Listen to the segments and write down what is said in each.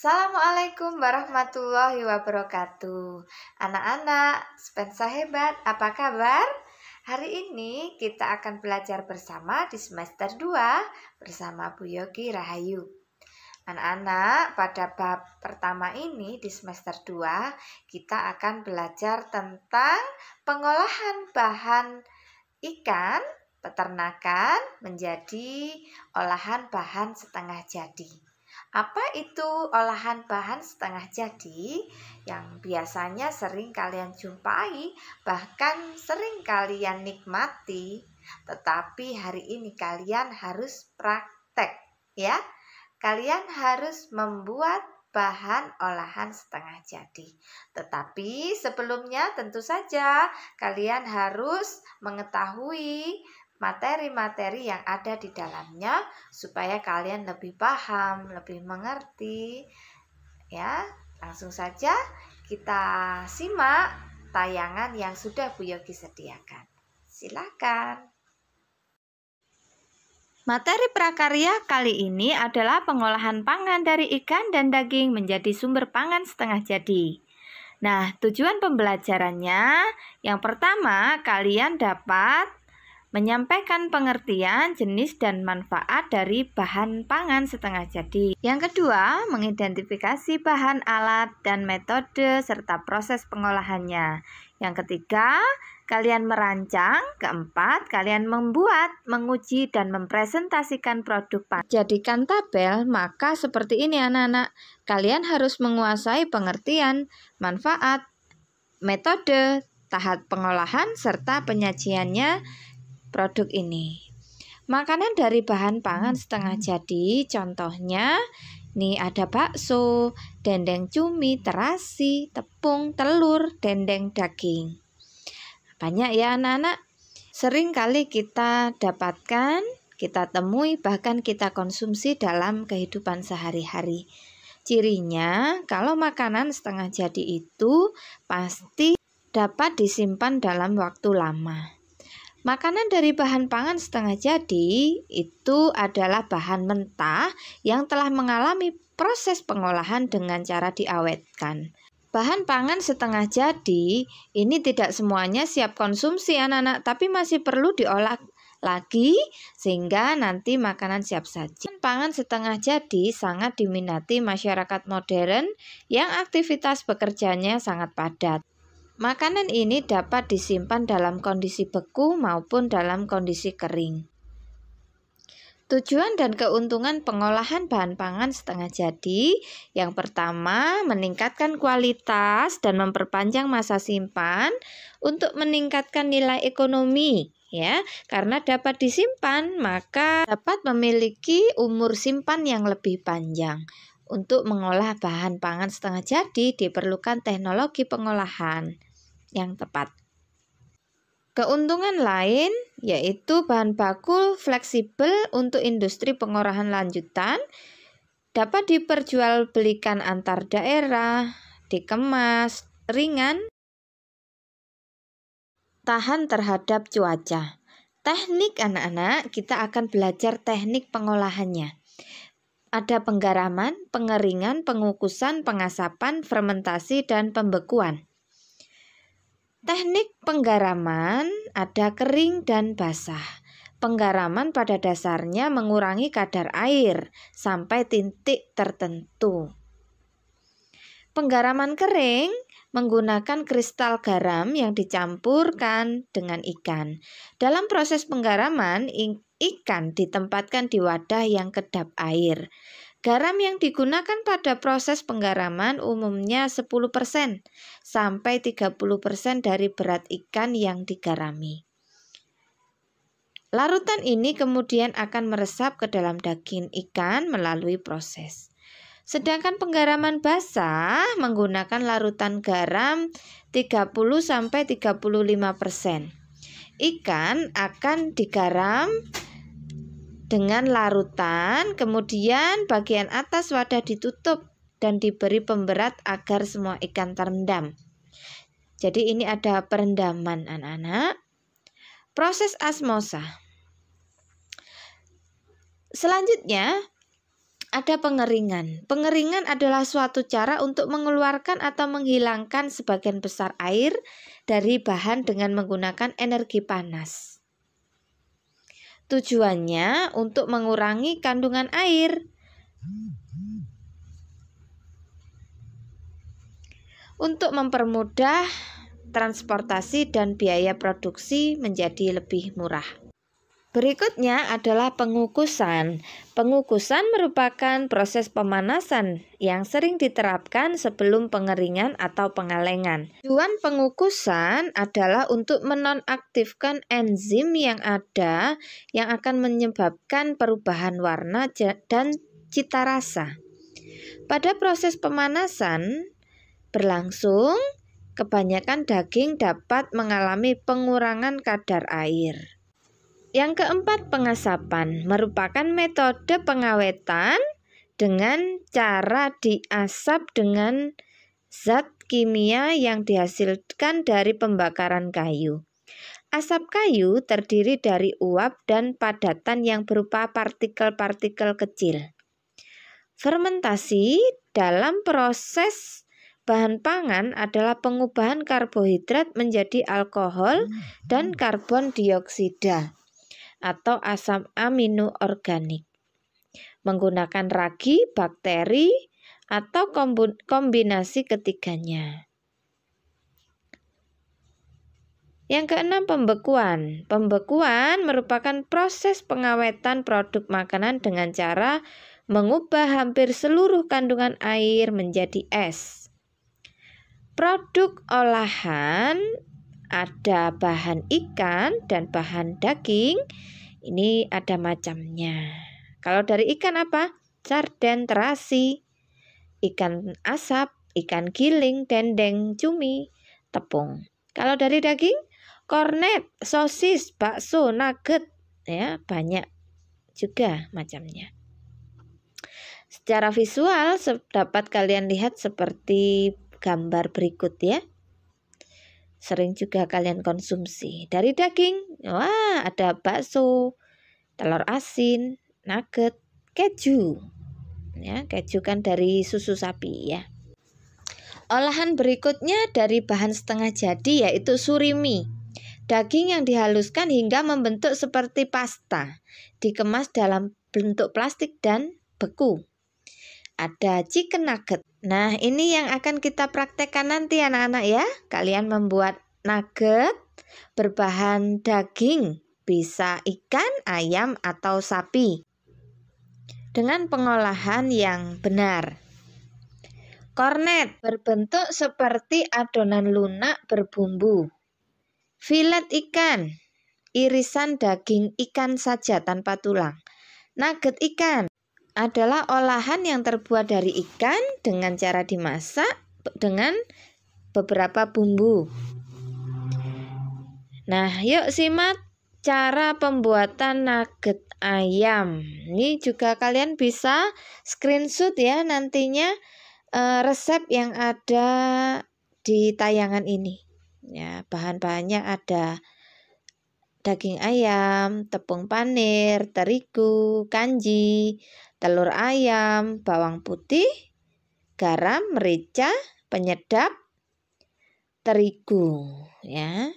Assalamualaikum warahmatullahi wabarakatuh. Anak-anak, Spensa hebat, apa kabar? Hari ini kita akan belajar bersama di semester 2 bersama Bu Yogi Rahayu. Anak-anak, pada bab pertama ini di semester 2 kita akan belajar tentang pengolahan bahan ikan peternakan menjadi olahan bahan setengah jadi. Apa itu olahan bahan setengah jadi yang biasanya sering kalian jumpai, bahkan sering kalian nikmati, tetapi hari ini kalian harus praktek ya. Kalian harus membuat bahan olahan setengah jadi. Tetapi sebelumnya tentu saja kalian harus mengetahui materi-materi yang ada di dalamnya supaya kalian lebih paham, lebih mengerti. Ya, langsung saja kita simak tayangan yang sudah Bu Yogi sediakan. Silakan. Materi prakarya kali ini adalah pengolahan pangan dari ikan dan daging menjadi sumber pangan setengah jadi. Nah, tujuan pembelajarannya yang pertama, kalian dapat menyampaikan pengertian, jenis, dan manfaat dari bahan pangan setengah jadi. Yang kedua, mengidentifikasi bahan, alat, dan metode serta proses pengolahannya. Yang ketiga, kalian merancang. Keempat, kalian membuat, menguji, dan mempresentasikan produk pangan. Jadikan tabel, maka seperti ini anak-anak. Kalian harus menguasai pengertian, manfaat, metode, tahap pengolahan, serta penyajiannya produk ini. Makanan dari bahan pangan setengah jadi, contohnya nih ada bakso, dendeng cumi, terasi, tepung, telur, dendeng daging. Banyak ya anak-anak. Sering kali kita dapatkan, kita temui, bahkan kita konsumsi dalam kehidupan sehari-hari. Cirinya kalau makanan setengah jadi itu pasti dapat disimpan dalam waktu lama. Makanan dari bahan pangan setengah jadi itu adalah bahan mentah yang telah mengalami proses pengolahan dengan cara diawetkan. Bahan pangan setengah jadi ini tidak semuanya siap konsumsi anak-anak, tapi masih perlu diolah lagi sehingga nanti makanan siap saji. Pangan setengah jadi sangat diminati masyarakat modern yang aktivitas bekerjanya sangat padat. Makanan ini dapat disimpan dalam kondisi beku maupun dalam kondisi kering. Tujuan dan keuntungan pengolahan bahan pangan setengah jadi, yang pertama meningkatkan kualitas dan memperpanjang masa simpan untuk meningkatkan nilai ekonomi ya, karena dapat disimpan maka dapat memiliki umur simpan yang lebih panjang. Untuk mengolah bahan pangan setengah jadi diperlukan teknologi pengolahan yang tepat. Keuntungan lain yaitu bahan baku fleksibel untuk industri pengolahan lanjutan, dapat diperjualbelikan antar daerah, dikemas, ringan, tahan terhadap cuaca. Teknik anak-anak, kita akan belajar teknik pengolahannya. Ada penggaraman, pengeringan, pengukusan, pengasapan, fermentasi, dan pembekuan. Teknik penggaraman ada kering dan basah. Penggaraman pada dasarnya mengurangi kadar air sampai titik tertentu. Penggaraman kering menggunakan kristal garam yang dicampurkan dengan ikan. Dalam proses penggaraman, ikan ditempatkan di wadah yang kedap air. Garam yang digunakan pada proses penggaraman umumnya 10% sampai 30% dari berat ikan yang digarami. Larutan ini kemudian akan meresap ke dalam daging ikan melalui proses. Sedangkan penggaraman basah menggunakan larutan garam 30 sampai 35%. Ikan akan digaram dengan larutan, kemudian bagian atas wadah ditutup dan diberi pemberat agar semua ikan terendam. Jadi ini ada perendaman anak-anak. Proses osmosa. Selanjutnya ada pengeringan. Pengeringan adalah suatu cara untuk mengeluarkan atau menghilangkan sebagian besar air dari bahan dengan menggunakan energi panas. Tujuannya untuk mengurangi kandungan air. Untuk mempermudah transportasi dan biaya produksi menjadi lebih murah. Berikutnya adalah pengukusan. Pengukusan merupakan proses pemanasan yang sering diterapkan sebelum pengeringan atau pengalengan. Tujuan pengukusan adalah untuk menonaktifkan enzim yang ada yang akan menyebabkan perubahan warna dan cita rasa. Pada proses pemanasan berlangsung, kebanyakan daging dapat mengalami pengurangan kadar air. Yang keempat, pengasapan merupakan metode pengawetan dengan cara diasap dengan zat kimia yang dihasilkan dari pembakaran kayu. Asap kayu terdiri dari uap dan padatan yang berupa partikel-partikel kecil. Fermentasi dalam proses bahan pangan adalah pengubahan karbohidrat menjadi alkohol dan karbon dioksida atau asam amino organik menggunakan ragi, bakteri, atau kombinasi ketiganya. Yang keenam, pembekuan. Pembekuan merupakan proses pengawetan produk makanan dengan cara mengubah hampir seluruh kandungan air menjadi es. Produk olahan ada bahan ikan dan bahan daging. Ini ada macamnya. Kalau dari ikan apa? Sarden, terasi, ikan asap, ikan giling, dendeng, cumi, tepung. Kalau dari daging, kornet, sosis, bakso, nugget, ya banyak juga macamnya. Secara visual dapat kalian lihat seperti gambar berikut ya. Sering juga kalian konsumsi. Dari daging, wah ada bakso, telur asin, nugget, keju. Ya, keju kan dari susu sapi ya. Olahan berikutnya dari bahan setengah jadi yaitu surimi. Daging yang dihaluskan hingga membentuk seperti pasta, dikemas dalam bentuk plastik dan beku. Ada chicken nugget. Nah, ini yang akan kita praktekkan nanti anak-anak ya. Kalian membuat nugget berbahan daging, bisa ikan, ayam, atau sapi, dengan pengolahan yang benar. Kornet berbentuk seperti adonan lunak berbumbu. Filet ikan, irisan daging ikan saja tanpa tulang. Nugget ikan adalah olahan yang terbuat dari ikan dengan cara dimasak dengan beberapa bumbu. Nah, yuk simak cara pembuatan nugget ayam. Ini juga kalian bisa screenshot ya nantinya resep yang ada di tayangan ini. Ya, bahan-bahannya ada daging ayam, tepung panir, terigu, kanji, telur ayam, bawang putih, garam, merica, penyedap, terigu ya.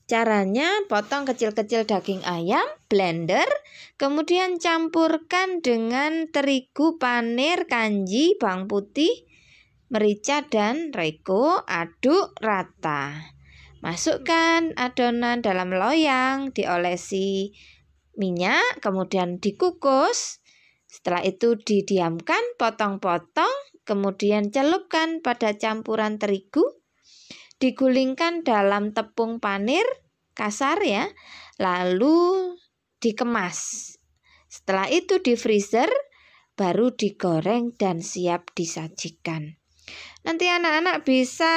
Caranya, potong kecil-kecil daging ayam, blender, kemudian campurkan dengan terigu, panir, kanji, bawang putih, merica, dan rego, aduk rata. Masukkan adonan dalam loyang, diolesi minyak, kemudian dikukus. Setelah itu didiamkan, potong-potong, kemudian celupkan pada campuran terigu, digulingkan dalam tepung panir kasar ya, lalu dikemas. Setelah itu di freezer, baru digoreng dan siap disajikan. Nanti anak-anak bisa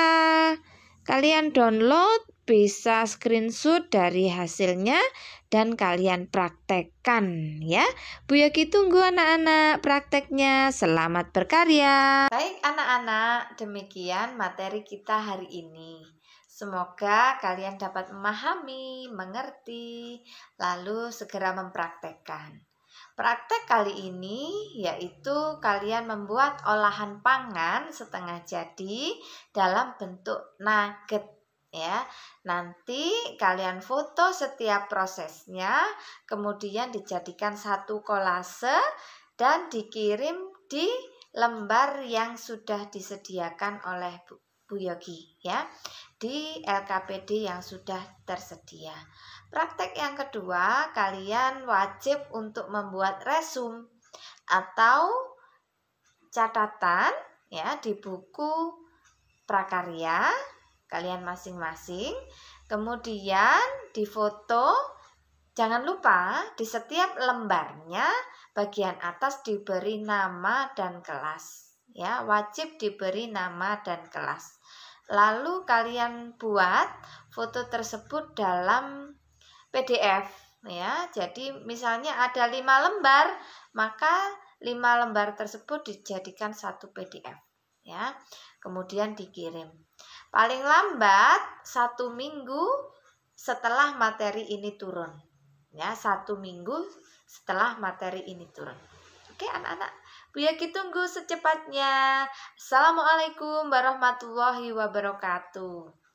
kalian download, bisa screenshot dari hasilnya dan kalian praktekkan ya. Bu Yogi tunggu anak-anak prakteknya. Selamat berkarya. Baik anak-anak, demikian materi kita hari ini. Semoga kalian dapat memahami, mengerti, lalu segera mempraktekkan. Praktek kali ini yaitu kalian membuat olahan pangan setengah jadi dalam bentuk nugget ya. Nanti kalian foto setiap prosesnya, kemudian dijadikan satu kolase dan dikirim di lembar yang sudah disediakan oleh Bu Yogi ya, di LKPD yang sudah tersedia. Praktek yang kedua, kalian wajib untuk membuat resume atau catatan ya di buku prakarya kalian masing-masing. Kemudian difoto. Jangan lupa di setiap lembarnya bagian atas diberi nama dan kelas. Ya, wajib diberi nama dan kelas. Lalu kalian buat foto tersebut dalam PDF ya. Jadi misalnya ada 5 lembar, maka 5 lembar tersebut dijadikan satu PDF ya. Kemudian dikirim. Paling lambat 1 minggu setelah materi ini turun. Ya, 1 minggu setelah materi ini turun. Oke anak-anak, Bu Yogi tunggu secepatnya. Assalamualaikum warahmatullahi wabarakatuh.